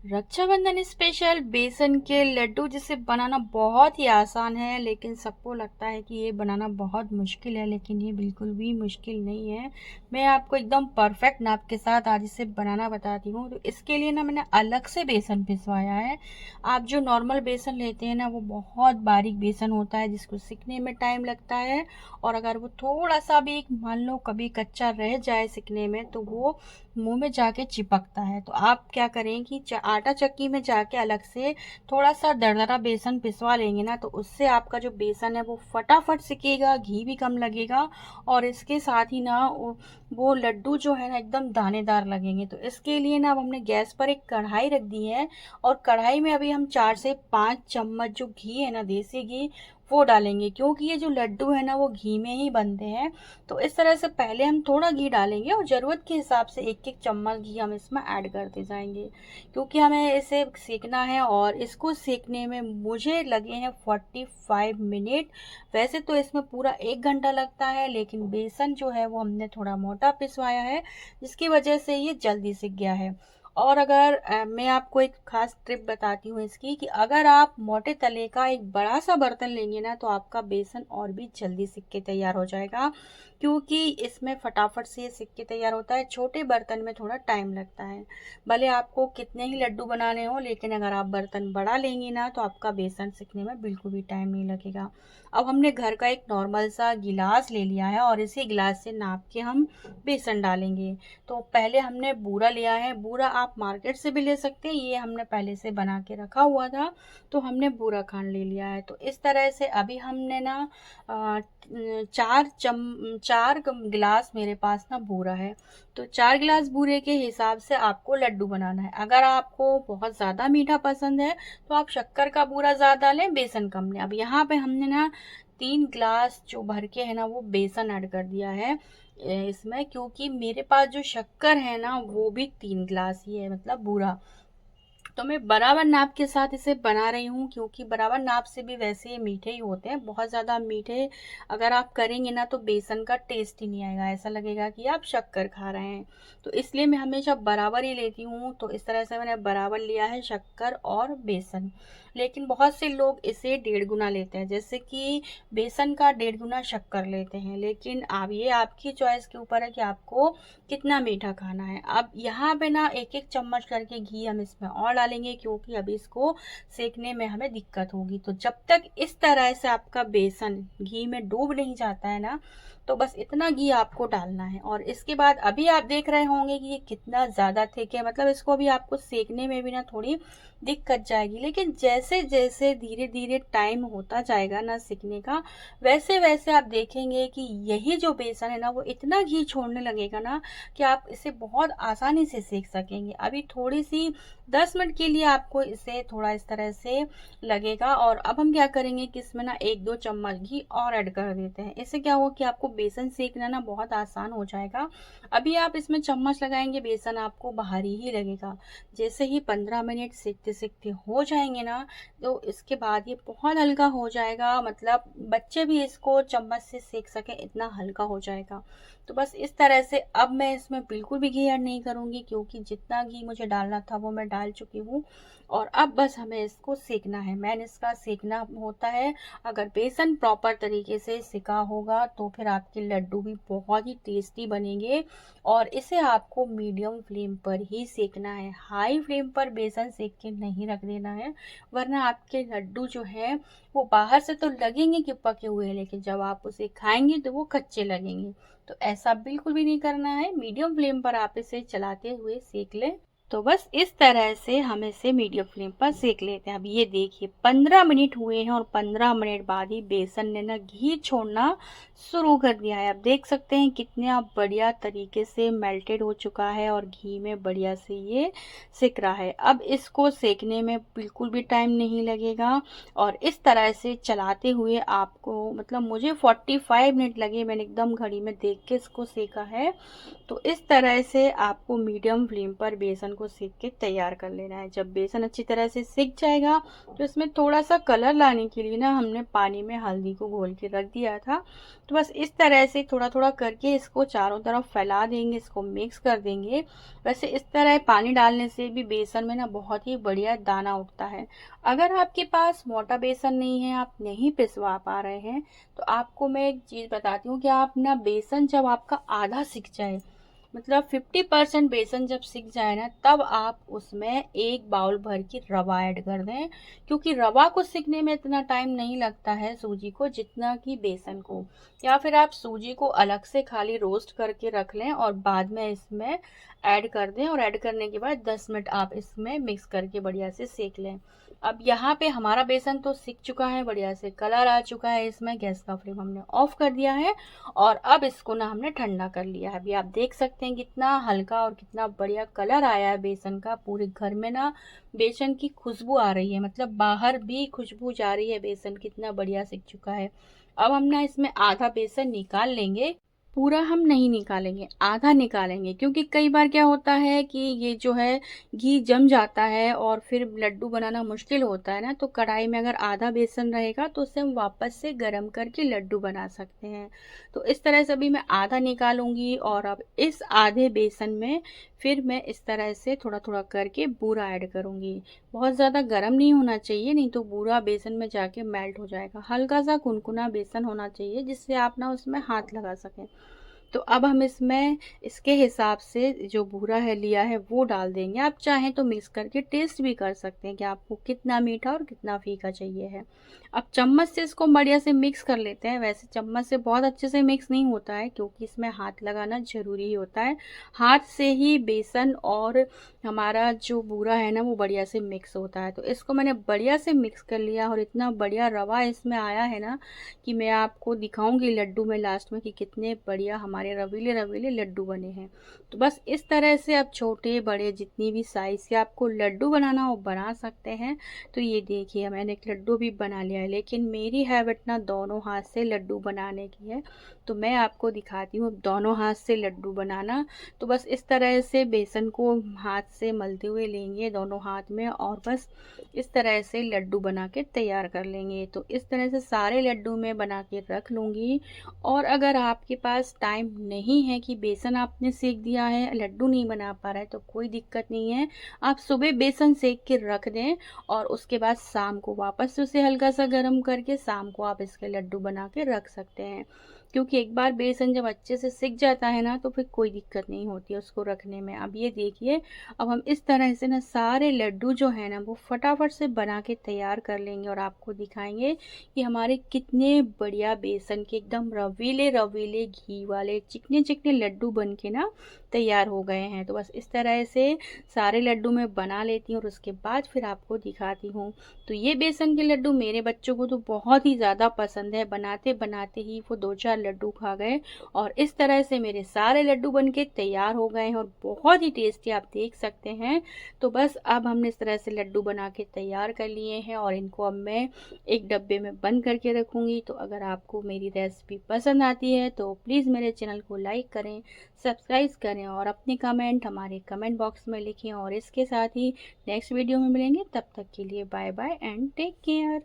Rakshabandhan special बेसन के लड्डू जिसे बनाना बहुत ही आसान है, लेकिन सबको लगता है कि ये बनाना बहुत मुश्किल है, लेकिन ये बिल्कुल भी मुश्किल नहीं है। मैं आपको एकदम परफेक्ट नाप के साथ आज इसे बनाना बताती हूँ। तो इसके लिए ना मैंने अलग से बेसन पिसवाया है। आप जो नॉर्मल बेसन लेते हैं ना, वो बहुत बारीक बेसन होता है जिसको सिकने में टाइम लगता है। और अगर वो थोड़ा सा भी मान लो कभी कच्चा रह जाए सिकने में, तो वो मुंह में जाके चिपकता है। तो आप क्या करें कि आटा चक्की में जाके अलग से थोड़ा सा दरदरा बेसन पिसवा लेंगे ना, तो उससे आपका जो बेसन है वो फटाफट सिकेगा, घी भी कम लगेगा। और इसके साथ ही ना वो लड्डू जो है ना एकदम दानेदार लगेंगे। तो इसके लिए ना अब हमने गैस पर एक कढ़ाई रख दी है, और कढ़ाई में अभी हम 4 से 5 चम्मच जो घी है ना, देसी घी, वो डालेंगे, क्योंकि ये जो लड्डू है ना वो घी में ही बनते हैं। तो इस तरह से पहले हम थोड़ा घी डालेंगे और ज़रूरत के हिसाब से एक एक चम्मच घी हम इसमें ऐड करते जाएंगे, क्योंकि हमें इसे सेकना है। और इसको सेकने में मुझे लगे हैं 45 मिनट। वैसे तो इसमें पूरा 1 घंटा लगता है, लेकिन बेसन जो है वो हमने थोड़ा मोटा पिसवाया है, जिसकी वजह से ये जल्दी सिक गया है। और अगर मैं आपको एक खास ट्रिप बताती हूँ इसकी, कि अगर आप मोटे तले का एक बड़ा सा बर्तन लेंगे ना, तो आपका बेसन और भी जल्दी सिक के तैयार हो जाएगा, क्योंकि इसमें फटाफट से ये सिक के तैयार होता है। छोटे बर्तन में थोड़ा टाइम लगता है। भले आपको कितने ही लड्डू बनाने हो, लेकिन अगर आप बर्तन बड़ा लेंगे ना, तो आपका बेसन सिकने में बिल्कुल भी टाइम नहीं लगेगा। अब हमने घर का एक नॉर्मल सा गिलास ले लिया है, और इसी गिलास से नाप के हम बेसन डालेंगे। तो पहले हमने बूरा लिया है। बूरा आप मार्केट से भी ले सकते हैं, ये हमने पहले से बना के रखा हुआ था, तो हमने बूरा खांड ले लिया है। तो इस तरह से अभी हमने ना अ, 4 गिलास मेरे पास ना बूरा है। तो 4 गिलास बूरे के हिसाब से आपको लड्डू बनाना है। अगर आपको बहुत ज़्यादा मीठा पसंद है, तो आप शक्कर का बूरा ज़्यादा लें, बेसन कम लें। अब यहाँ पे हमने ना 3 गिलास जो भर के है ना वो बेसन ऐड कर दिया है इसमें, क्योंकि मेरे पास जो शक्कर है ना वो भी 3 गिलास ही है, मतलब बूरा। तो मैं बराबर नाप के साथ इसे बना रही हूँ, क्योंकि बराबर नाप से भी वैसे ये मीठे ही होते हैं। बहुत ज़्यादा मीठे अगर आप करेंगे ना, तो बेसन का टेस्ट ही नहीं आएगा, ऐसा लगेगा कि आप शक्कर खा रहे हैं। तो इसलिए मैं हमेशा बराबर ही लेती हूँ। तो इस तरह से मैंने बराबर लिया है शक्कर और बेसन। लेकिन बहुत से लोग इसे 1.5 गुना लेते हैं, जैसे कि बेसन का 1.5 गुना शक्कर लेते हैं। लेकिन अब ये आपकी चॉइस के ऊपर है कि आपको कितना मीठा खाना है। अब यहाँ पे ना एक एक चम्मच करके घी हम इसमें और डालेंगे, क्योंकि अभी इसको सेकने में हमें दिक्कत होगी। तो जब तक इस तरह से आपका बेसन घी में डूब नहीं जाता है ना, तो बस इतना घी आपको डालना है। और इसके बाद अभी आप देख रहे होंगे कि ये कितना ज़्यादा थिक है, मतलब इसको अभी आपको सेकने में भी ना थोड़ी दिक्कत जाएगी। लेकिन जैसे जैसे धीरे धीरे टाइम होता जाएगा ना सीखने का, वैसे वैसे आप देखेंगे कि यही जो बेसन है ना वो इतना घी छोड़ने लगेगा ना, कि आप इसे बहुत आसानी से सेक सकेंगे। अभी थोड़ी सी 10 मिनट के लिए आपको इसे थोड़ा इस तरह से लगेगा। और अब हम क्या करेंगे कि इसमें ना 1-2 चम्मच घी और ऐड कर देते हैं। इससे क्या होगा कि आपको बेसन सेकना ना बहुत आसान हो जाएगा। अभी आप इसमें चम्मच लगाएंगे, बेसन आपको बाहरी ही लगेगा। जैसे ही 15 मिनट सेकते सेकते हो जाएंगे ना, तो इसके बाद ये बहुत हल्का हो जाएगा, मतलब बच्चे भी इसको चम्मच से सेक सकें, इतना हल्का हो जाएगा। तो बस इस तरह से अब मैं इसमें बिल्कुल भी घी ऐड नहीं करूँगी, क्योंकि जितना घी मुझे डालना था वो मैं डाल चुकी हूँ। और अब बस हमें इसको सेकना है। मैंने इसका सेकना होता है, अगर बेसन प्रॉपर तरीके से सिका होगा तो फिर आपके लड्डू भी बहुत ही टेस्टी बनेंगे। और इसे आपको मीडियम फ्लेम पर ही सेकना है, हाई फ्लेम पर बेसन सेक के नहीं रख देना है, वरना आपके लड्डू जो है वो बाहर से तो लगेंगे कि पके हुए हैं, लेकिन जब आप उसे खाएंगे तो वो कच्चे लगेंगे। तो ऐसा बिल्कुल भी नहीं करना है, मीडियम फ्लेम पर आप इसे चलाते हुए सेक लें। तो बस इस तरह से हम इसे मीडियम फ्लेम पर सेक लेते हैं। अब ये देखिए 15 मिनट हुए हैं, और 15 मिनट बाद ही बेसन ने ना घी छोड़ना शुरू कर दिया है। अब देख सकते हैं कितना बढ़िया तरीके से मेल्टेड हो चुका है, और घी में बढ़िया से ये सिक रहा है। अब इसको सेकने में बिल्कुल भी टाइम नहीं लगेगा, और इस तरह से चलाते हुए आपको, मतलब मुझे 45 मिनट लगे, मैंने एकदम घड़ी में देख के इसको सेका है। तो इस तरह से आपको मीडियम फ्लेम पर बेसन को सेक के तैयार कर लेना है। जब बेसन अच्छी तरह से सिक जाएगा तो इसमें थोड़ा सा कलर लाने के लिए ना हमने पानी में हल्दी को घोल के रख दिया था। तो बस इस तरह से थोड़ा थोड़ा करके इसको चारों तरफ फैला देंगे, इसको मिक्स कर देंगे। वैसे इस तरह पानी डालने से भी बेसन में ना बहुत ही बढ़िया दाना उगता है। अगर आपके पास मोटा बेसन नहीं है, आप नहीं पिसवा पा रहे हैं, तो आपको मैं एक चीज़ बताती हूँ कि आप ना बेसन जब आपका आधा सिक जाए, मतलब 50% बेसन जब सिक जाए ना, तब आप उसमें 1 बाउल भर की रवा ऐड कर दें, क्योंकि रवा को सिकने में इतना टाइम नहीं लगता है सूजी को जितना कि बेसन को। या फिर आप सूजी को अलग से खाली रोस्ट करके रख लें और बाद में इसमें ऐड कर दें, और ऐड करने के बाद 10 मिनट आप इसमें मिक्स करके बढ़िया से सेक लें। अब यहाँ पे हमारा बेसन तो सिक चुका है, बढ़िया से कलर आ चुका है इसमें, गैस का फ्लेम हमने ऑफ कर दिया है और अब इसको ना हमने ठंडा कर लिया है। अभी आप देख सकते हैं कितना हल्का और कितना बढ़िया कलर आया है बेसन का। पूरे घर में ना बेसन की खुशबू आ रही है, मतलब बाहर भी खुशबू जा रही है, बेसन कितना बढ़िया सिक चुका है। अब हम ना इसमें आधा बेसन निकाल लेंगे, पूरा हम नहीं निकालेंगे, आधा निकालेंगे, क्योंकि कई बार क्या होता है कि ये जो है घी जम जाता है और फिर लड्डू बनाना मुश्किल होता है ना। तो कढ़ाई में अगर आधा बेसन रहेगा तो उसे हम वापस से गरम करके लड्डू बना सकते हैं। तो इस तरह से अभी मैं आधा निकालूंगी और अब इस आधे बेसन में फिर मैं इस तरह से थोड़ा थोड़ा करके बूरा ऐड करूंगी। बहुत ज़्यादा गर्म नहीं होना चाहिए, नहीं तो बूरा बेसन में जाके मेल्ट हो जाएगा। हल्का सा कुनकुना बेसन होना चाहिए जिससे आप ना उसमें हाथ लगा सकें। तो अब हम इसमें इसके हिसाब से जो बूरा है लिया है वो डाल देंगे। आप चाहें तो मिक्स करके टेस्ट भी कर सकते हैं कि आपको कितना मीठा और कितना फीका चाहिए है। अब चम्मच से इसको बढ़िया से मिक्स कर लेते हैं। वैसे चम्मच से बहुत अच्छे से मिक्स नहीं होता है क्योंकि इसमें हाथ लगाना ज़रूरी ही होता है। हाथ से ही बेसन और हमारा जो बूरा है ना वो बढ़िया से मिक्स होता है। तो इसको मैंने बढ़िया से मिक्स कर लिया और इतना बढ़िया रवा इसमें आया है ना कि मैं आपको दिखाऊंगी लड्डू में लास्ट में कि कितने बढ़िया हमारे रवीले रवीले लड्डू बने हैं। तो बस इस तरह से आप छोटे बड़े जितनी भी साइज़ के आपको लड्डू बनाना हो बना सकते हैं। तो ये देखिए मैंने एक लड्डू भी बना लिया है, लेकिन मेरी हैबिट ना दोनों हाथ से लड्डू बनाने की है, तो मैं आपको दिखाती हूँ दोनों हाथ से लड्डू बनाना। तो बस इस तरह से बेसन को हाथ से मलते हुए लेंगे दोनों हाथ में और बस इस तरह से लड्डू बना के तैयार कर लेंगे। तो इस तरह से सारे लड्डू मैं बना के रख लूँगी। और अगर आपके पास टाइम नहीं है कि बेसन आपने सेक दिया है, लड्डू नहीं बना पा रहा है, तो कोई दिक्कत नहीं है। आप सुबह बेसन सेक के रख दें और उसके बाद शाम को वापस से उसे हल्का सा गर्म करके शाम को आप इसके लड्डू बना के रख सकते हैं। क्योंकि एक बार बेसन जब अच्छे से सिक जाता है ना तो फिर कोई दिक्कत नहीं होती है उसको रखने में। अब ये देखिए, अब हम इस तरह से ना सारे लड्डू जो है ना वो फटाफट से बना के तैयार कर लेंगे और आपको दिखाएंगे कि हमारे कितने बढ़िया बेसन के एकदम रवीले रवीले घी वाले चिकने चिकने लड्डू बन के ना तैयार हो गए हैं। तो बस इस तरह से सारे लड्डू मैं बना लेती हूँ और उसके बाद फिर आपको दिखाती हूँ। तो ये बेसन के लड्डू मेरे बच्चों को तो बहुत ही ज़्यादा पसंद है, बनाते बनाते ही वो 2-4 लड्डू खा गए और इस तरह से मेरे सारे लड्डू बनके तैयार हो गए हैं और बहुत ही टेस्टी आप देख सकते हैं। तो बस अब हमने इस तरह से लड्डू बना के तैयार कर लिए हैं और इनको अब मैं एक डब्बे में बंद करके रखूँगी। तो अगर आपको मेरी रेसिपी पसंद आती है तो प्लीज़ मेरे चैनल को लाइक करें, सब्सक्राइब करें और अपने कमेंट हमारे कमेंट बॉक्स में लिखें। और इसके साथ ही नेक्स्ट वीडियो में मिलेंगे, तब तक के लिए bye bye and take care.